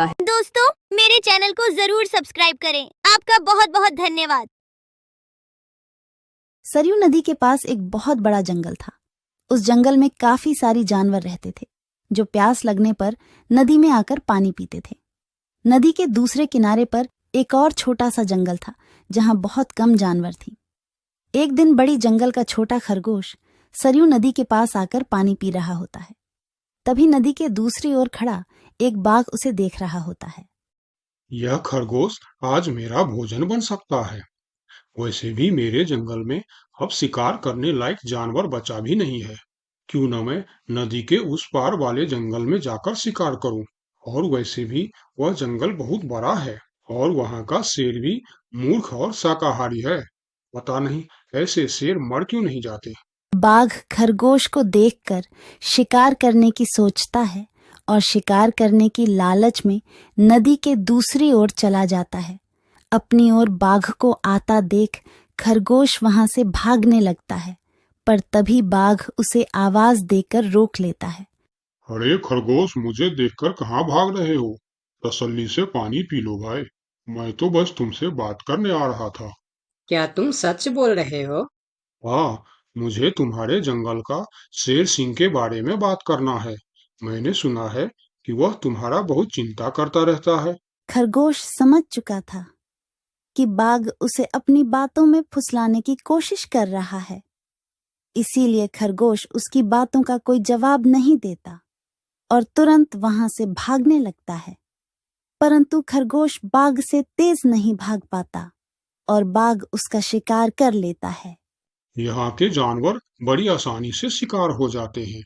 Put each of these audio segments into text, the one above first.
दोस्तों, मेरे चैनल को जरूर सब्सक्राइब करें। आपका बहुत बहुत धन्यवाद। सरयू नदी के पास एक बहुत बड़ा जंगल था। उस जंगल में काफी सारी जानवर रहते थे जो प्यास लगने पर नदी में आकर पानी पीते थे। नदी के दूसरे किनारे पर एक और छोटा सा जंगल था जहां बहुत कम जानवर थी। एक दिन बड़ी जंगल का छोटा खरगोश सरयू नदी के पास आकर पानी पी रहा होता है। तभी नदी के दूसरी ओर खड़ा एक बाघ उसे देख रहा होता है। यह खरगोश आज मेरा भोजन बन सकता है। वैसे भी मेरे जंगल में अब शिकार करने लायक जानवर बचा भी नहीं है। क्यों न मैं नदी के उस पार वाले जंगल में जाकर शिकार करूं। और वैसे भी वह जंगल बहुत बड़ा है और वहां का शेर भी मूर्ख और शाकाहारी है। पता नहीं ऐसे शेर मर क्यों नहीं जाते। बाघ खरगोश को देखकर शिकार करने की सोचता है और शिकार करने की लालच में नदी के दूसरी ओर चला जाता है। अपनी ओर बाघ को आता देख खरगोश वहां से भागने लगता है, पर तभी बाघ उसे आवाज देकर रोक लेता है। अरे खरगोश, मुझे देखकर कहाँ भाग रहे हो? तसल्ली से पानी पी लो भाई। मैं तो बस तुमसे बात करने आ रहा था। क्या तुम सच बोल रहे हो? हाँ, मुझे तुम्हारे जंगल का शेर सिंह के बारे में बात करना है। मैंने सुना है कि वह तुम्हारा बहुत चिंता करता रहता है। खरगोश समझ चुका था कि बाघ उसे अपनी बातों में फुसलाने की कोशिश कर रहा है। इसीलिए खरगोश उसकी बातों का कोई जवाब नहीं देता और तुरंत वहां से भागने लगता है। परंतु खरगोश बाघ से तेज नहीं भाग पाता और बाघ उसका शिकार कर लेता है। यहाँ के जानवर बड़ी आसानी से शिकार हो जाते हैं,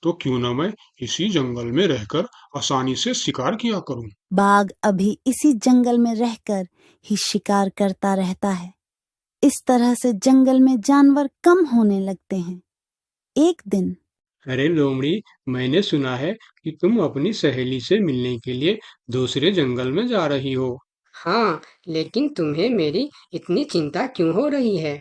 तो क्यों न मैं इसी जंगल में रहकर आसानी से शिकार किया करूं। बाघ अभी इसी जंगल में रहकर ही शिकार करता रहता है। इस तरह से जंगल में जानवर कम होने लगते हैं। एक दिन अरे लोमड़ी, मैंने सुना है कि तुम अपनी सहेली से मिलने के लिए दूसरे जंगल में जा रही हो। हाँ, लेकिन तुम्हें मेरी इतनी चिंता क्यों हो रही है?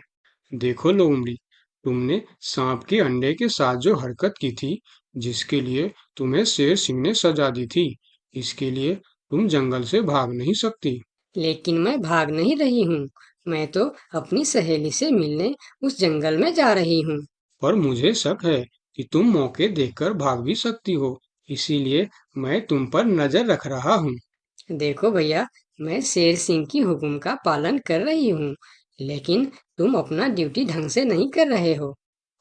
देखो लोमड़ी, तुमने सांप के अंडे के साथ जो हरकत की थी, जिसके लिए तुम्हें शेर सिंह ने सजा दी थी, इसके लिए तुम जंगल से भाग नहीं सकती। लेकिन मैं भाग नहीं रही हूँ। मैं तो अपनी सहेली से मिलने उस जंगल में जा रही हूँ। पर मुझे शक है कि तुम मौके देखकर भाग भी सकती हो, इसीलिए मैं तुम पर नजर रख रहा हूँ। देखो भैया, मैं शेर सिंह की हुक्म का पालन कर रही हूँ, लेकिन तुम अपना ड्यूटी ढंग से नहीं कर रहे हो।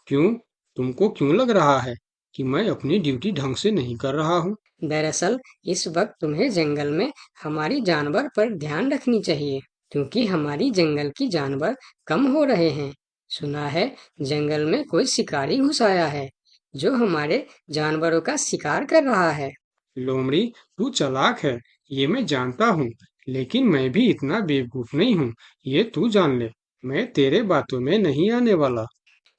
क्यों? तुमको क्यों लग रहा है कि मैं अपनी ड्यूटी ढंग से नहीं कर रहा हूँ? दरअसल इस वक्त तुम्हें जंगल में हमारी जानवर पर ध्यान रखनी चाहिए, क्योंकि हमारी जंगल की जानवर कम हो रहे हैं। सुना है जंगल में कोई शिकारी घुस आया है जो हमारे जानवरों का शिकार कर रहा है। लोमड़ी, तू चालाक है, ये मैं जानता हूँ, लेकिन मैं भी इतना बेवकूफ नहीं हूँ, ये तू जान ले। मैं तेरे बातों में नहीं आने वाला।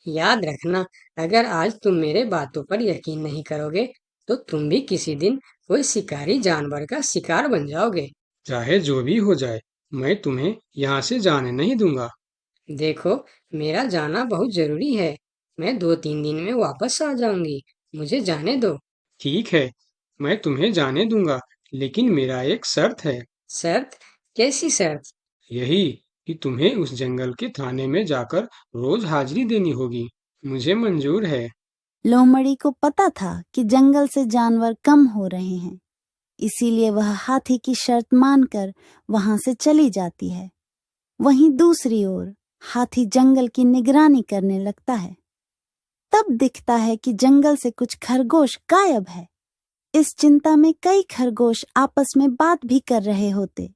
याद रखना, अगर आज तुम मेरे बातों पर यकीन नहीं करोगे, तो तुम भी किसी दिन कोई शिकारी जानवर का शिकार बन जाओगे। चाहे जो भी हो जाए, मैं तुम्हें यहाँ से जाने नहीं दूंगा। देखो, मेरा जाना बहुत जरूरी है। मैं 2-3 दिन में वापस आ जाऊंगी। मुझे जाने दो। ठीक है, मैं तुम्हें जाने दूंगा, लेकिन मेरा एक शर्त है। शर्त? कैसी शर्त? यही कि तुम्हें उस जंगल के थाने में जाकर रोज हाजिरी देनी होगी। मुझे मंजूर है। लोमड़ी को पता था कि जंगल से जानवर कम हो रहे हैं, इसीलिए वह हाथी की शर्त मानकर वहां से चली जाती है। वहीं दूसरी ओर हाथी जंगल की निगरानी करने लगता है। तब दिखता है कि जंगल से कुछ खरगोश गायब है। इस चिंता में कई खरगोश आपस में बात भी कर रहे होते।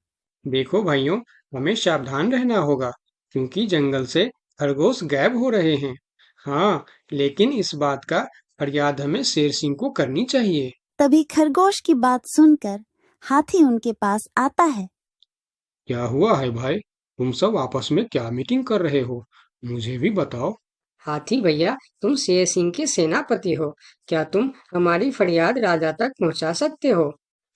देखो भाइयों, हमें सावधान रहना होगा, क्योंकि जंगल से खरगोश गायब हो रहे हैं। हाँ, लेकिन इस बात का फरियाद हमें शेर सिंह को करनी चाहिए। तभी खरगोश की बात सुनकर हाथी उनके पास आता है। क्या हुआ है भाई? तुम सब आपस में क्या मीटिंग कर रहे हो? मुझे भी बताओ। हाथी भैया, तुम शेर सिंह के सेनापति हो। क्या तुम हमारी फरियाद राजा तक पहुंचा सकते हो?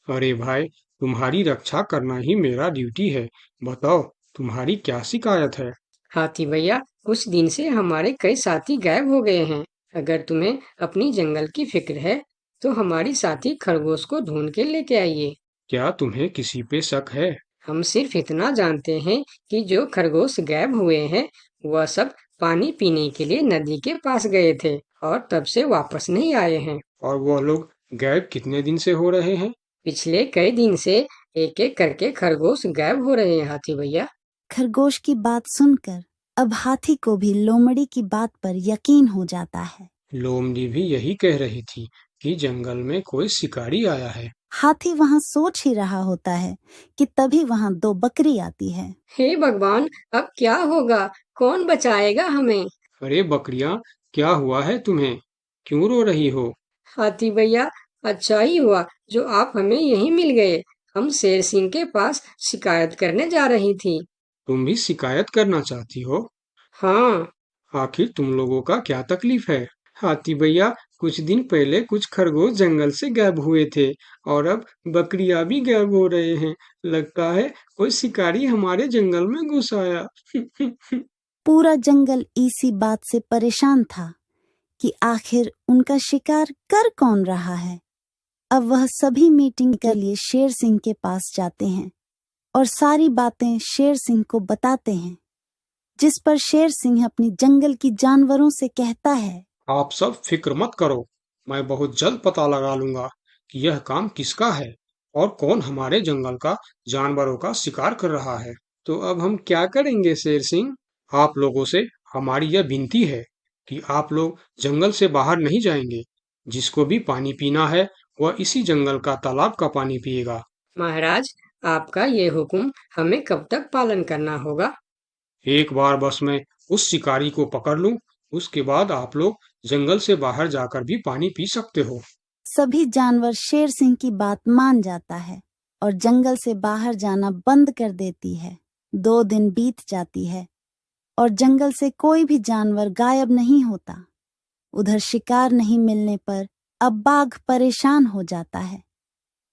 अरे भाई, तुम्हारी रक्षा करना ही मेरा ड्यूटी है। बताओ, तुम्हारी क्या शिकायत है? हाथी भैया, कुछ दिन से हमारे कई साथी गायब हो गए हैं। अगर तुम्हें अपनी जंगल की फिक्र है, तो हमारी साथी खरगोश को ढूंढ के लेके आइए। क्या तुम्हें किसी पे शक है? हम सिर्फ इतना जानते हैं कि जो खरगोश गायब हुए हैं वह सब पानी पीने के लिए नदी के पास गए थे और तब से वापस नहीं आए हैं। और वह लोग गायब कितने दिन से हो रहे हैं? पिछले कई दिन से एक एक करके खरगोश गायब हो रहे हैं हाथी भैया। खरगोश की बात सुनकर अब हाथी को भी लोमड़ी की बात पर यकीन हो जाता है। लोमड़ी भी यही कह रही थी कि जंगल में कोई शिकारी आया है। हाथी वहाँ सोच ही रहा होता है कि तभी वहाँ दो बकरी आती है। हे भगवान, अब क्या होगा? कौन बचाएगा हमें? अरे बकरियां, क्या हुआ है तुम्हें? क्यों रो रही हो? हाथी भैया, अच्छा ही हुआ जो आप हमें यहीं मिल गए। हम शेर सिंह के पास शिकायत करने जा रही थी। तुम भी शिकायत करना चाहती हो? हाँ, आखिर तुम लोगों का क्या तकलीफ है? हाथी भैया, कुछ दिन पहले कुछ खरगोश जंगल से गायब हुए थे और अब बकरियां भी गायब हो रहे हैं। लगता है कोई शिकारी हमारे जंगल में घुस आया। पूरा जंगल इसी बात से परेशान था कि आखिर उनका शिकार कर कौन रहा है। अब वह सभी मीटिंग के लिए शेर सिंह के पास जाते हैं और सारी बातें शेर सिंह को बताते हैं, जिस पर शेर सिंह अपनी जंगल की जानवरों से कहता है, आप सब फिक्र मत करो, मैं बहुत जल्द पता लगा लूंगा कि यह काम किसका है और कौन हमारे जंगल का जानवरों का शिकार कर रहा है। तो अब हम क्या करेंगे शेर सिंह? आप लोगों से हमारी यह विनती है कि आप लोग जंगल से बाहर नहीं जाएंगे। जिसको भी पानी पीना है वह इसी जंगल का तालाब का पानी पिएगा। महाराज, आपका ये हुक्म हमें कब तक पालन करना होगा? एक बार बस मैं उस शिकारी को पकड़ लूं, उसके बाद आप लोग जंगल से बाहर जाकर भी पानी पी सकते हो। सभी जानवर शेर सिंह की बात मान जाता है और जंगल से बाहर जाना बंद कर देती है। 2 दिन बीत जाती है और जंगल से कोई भी जानवर गायब नहीं होता। उधर शिकार नहीं मिलने पर अब बाघ परेशान हो जाता है,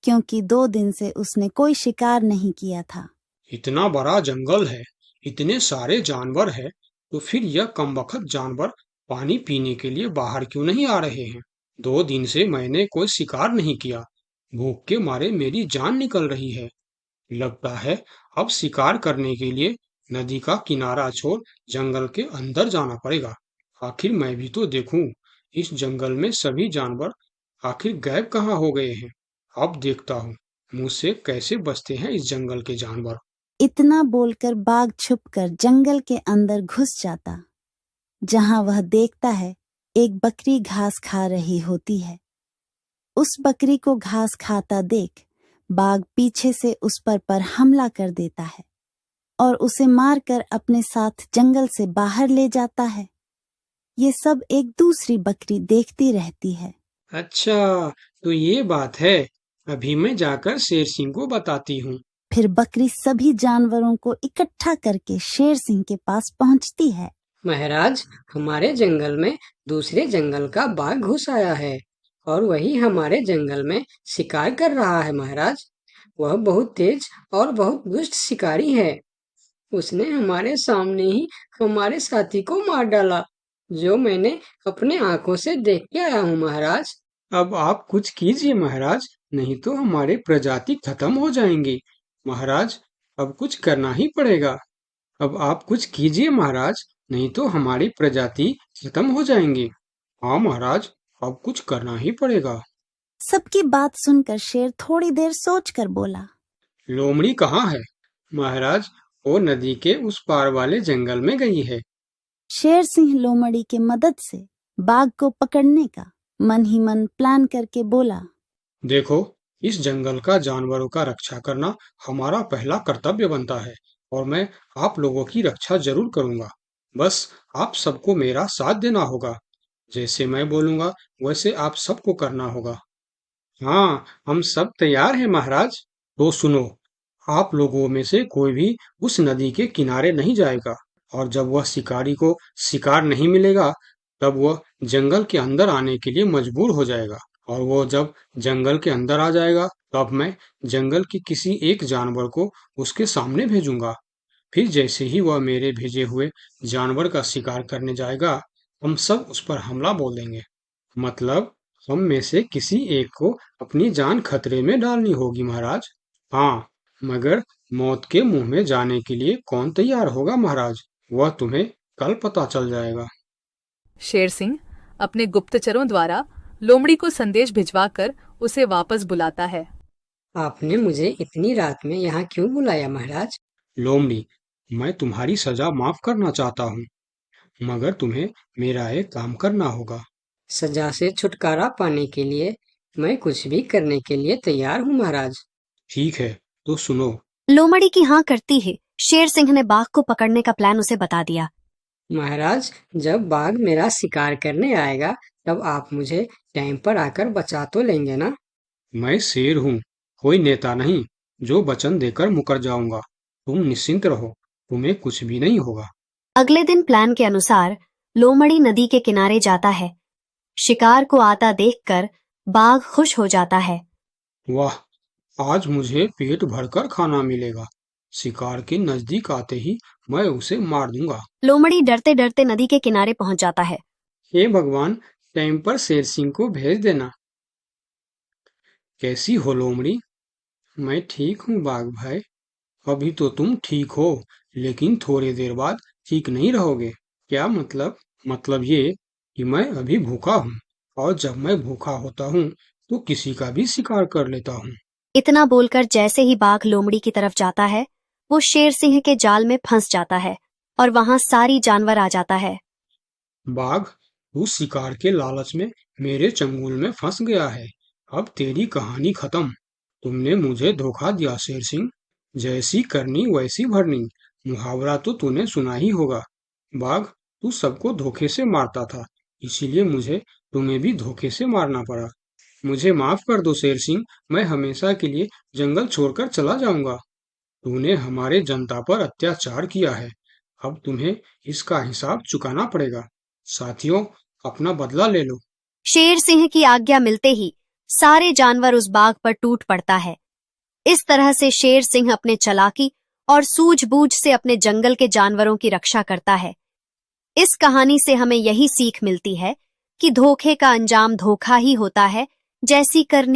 क्योंकि 2 दिन से उसने कोई शिकार नहीं किया था। इतना बड़ा जंगल है, इतने सारे जानवर है, तो फिर यह कमबख्त जानवर पानी पीने के लिए बाहर क्यों नहीं आ रहे हैं? 2 दिन से मैंने कोई शिकार नहीं किया। भूख के मारे मेरी जान निकल रही है। लगता है अब शिकार करने के लिए नदी का किनारा छोड़ जंगल के अंदर जाना पड़ेगा। आखिर मैं भी तो देखूं, इस जंगल में सभी जानवर आखिर गायब कहाँ हो गए हैं। अब देखता हूँ मुझसे कैसे बचते हैं इस जंगल के जानवर। इतना बोलकर बाघ छुपकर जंगल के अंदर घुस जाता, जहां वह देखता है एक बकरी घास खा रही होती है। उस बकरी को घास खाता देख बाघ पीछे से उस पर हमला कर देता है और उसे मारकर अपने साथ जंगल से बाहर ले जाता है। ये सब एक दूसरी बकरी देखती रहती है। अच्छा, तो ये बात है। अभी मैं जाकर शेर सिंह को बताती हूँ। फिर बकरी सभी जानवरों को इकट्ठा करके शेर सिंह के पास पहुंचती है। महाराज, हमारे जंगल में दूसरे जंगल का बाघ घुस आया है और वही हमारे जंगल में शिकार कर रहा है महाराज। वह बहुत तेज और बहुत दुष्ट शिकारी है। उसने हमारे सामने ही हमारे साथी को मार डाला, जो मैंने अपने आंखों से देख के आया हूँ महाराज। अब आप कुछ कीजिए महाराज, नहीं तो हमारे प्रजाति खत्म हो जाएंगी। महाराज, अब कुछ करना ही पड़ेगा। अब आप कुछ कीजिए महाराज, नहीं तो हमारी प्रजाति खत्म हो जाएंगी। हाँ महाराज, अब कुछ करना ही पड़ेगा। सबकी बात सुनकर शेर थोड़ी देर सोचकर बोला, लोमड़ी कहाँ है? महाराज, वो नदी के उस पार वाले जंगल में गई है। शेर सिंह लोमड़ी के मदद से बाघ को पकड़ने का मन ही मन प्लान करके बोला, देखो, इस जंगल का जानवरों का रक्षा करना हमारा पहला कर्तव्य बनता है और मैं आप लोगों की रक्षा जरूर करूंगा। बस आप सबको मेरा साथ देना होगा। जैसे मैं बोलूंगा वैसे आप सबको करना होगा। हाँ, हम सब तैयार हैं महाराज। तो सुनो, आप लोगों में से कोई भी उस नदी के किनारे नहीं जाएगा और जब वह शिकारी को शिकार नहीं मिलेगा तब वह जंगल के अंदर आने के लिए मजबूर हो जाएगा और वो जब जंगल के अंदर आ जाएगा तब मैं जंगल के किसी एक जानवर को उसके सामने भेजूंगा। फिर जैसे ही वह मेरे भेजे हुए जानवर का शिकार करने जाएगा हम सब उस पर हमला बोल देंगे। मतलब हम में से किसी एक को अपनी जान खतरे में डालनी होगी महाराज। हाँ, मगर मौत के मुंह में जाने के लिए कौन तैयार होगा महाराज? वह तुम्हें कल पता चल जाएगा। शेर सिंह अपने गुप्तचरों द्वारा लोमड़ी को संदेश भिजवाकर उसे वापस बुलाता है। आपने मुझे इतनी रात में यहाँ क्यों बुलाया महाराज? लोमड़ी, मैं तुम्हारी सजा माफ करना चाहता हूँ, मगर तुम्हें मेरा एक काम करना होगा। सजा से छुटकारा पाने के लिए मैं कुछ भी करने के लिए तैयार हूँ महाराज। ठीक है, तो सुनो। लोमड़ी की हाँ करती ही शेर सिंह ने बाघ को पकड़ने का प्लान उसे बता दिया। महाराज, जब बाघ मेरा शिकार करने आएगा तब आप मुझे टाइम पर आकर बचा तो लेंगे ना? मैं शेर हूँ, कोई नेता नहीं जो वचन देकर मुकर जाऊंगा। तुम निश्चिंत रहो, तुम्हें कुछ भी नहीं होगा। अगले दिन प्लान के अनुसार लोमड़ी नदी के किनारे जाता है। शिकार को आता देखकर बाघ खुश हो जाता है। वाह, आज मुझे पेट भरकर खाना मिलेगा। शिकार के नजदीक आते ही मैं उसे मार दूंगा। लोमड़ी डरते डरते नदी के किनारे पहुंच जाता है। हे भगवान, टाइम पर शेर सिंह को भेज देना। कैसी हो लोमड़ी? मैं ठीक हूँ बाघ भाई। अभी तो तुम ठीक हो, लेकिन थोड़ी देर बाद ठीक नहीं रहोगे। क्या मतलब? मतलब ये कि मैं अभी भूखा हूँ, और जब मैं भूखा होता हूँ तो किसी का भी शिकार कर लेता हूँ। इतना बोलकर जैसे ही बाघ लोमड़ी की तरफ जाता है, वो शेर सिंह के जाल में फंस जाता है और वहां सारी जानवर आ जाता है। बाघ, तू शिकार के लालच में मेरे चंगुल में फंस गया है। अब तेरी कहानी खत्म। तुमने मुझे धोखा दिया शेर सिंह। जैसी करनी वैसी भरनी, मुहावरा तो तूने सुना ही होगा। बाघ, तू सबको धोखे से मारता था, इसीलिए मुझे तुम्हें भी धोखे से मारना पड़ा। मुझे माफ कर दो शेर सिंह, मैं हमेशा के लिए जंगल छोड़कर चला जाऊंगा। तूने हमारे जनता पर अत्याचार किया है, अब तुम्हें इसका हिसाब चुकाना पड़ेगा। साथियों, अपना बदला ले लो। शेर सिंह की आज्ञा मिलते ही सारे जानवर उस बाघ पर टूट पड़ता है। इस तरह से शेर सिंह अपने चालाकी और सूझबूझ से अपने जंगल के जानवरों की रक्षा करता है। इस कहानी से हमें यही सीख मिलती है कि धोखे का अंजाम धोखा ही होता है, जैसी करनी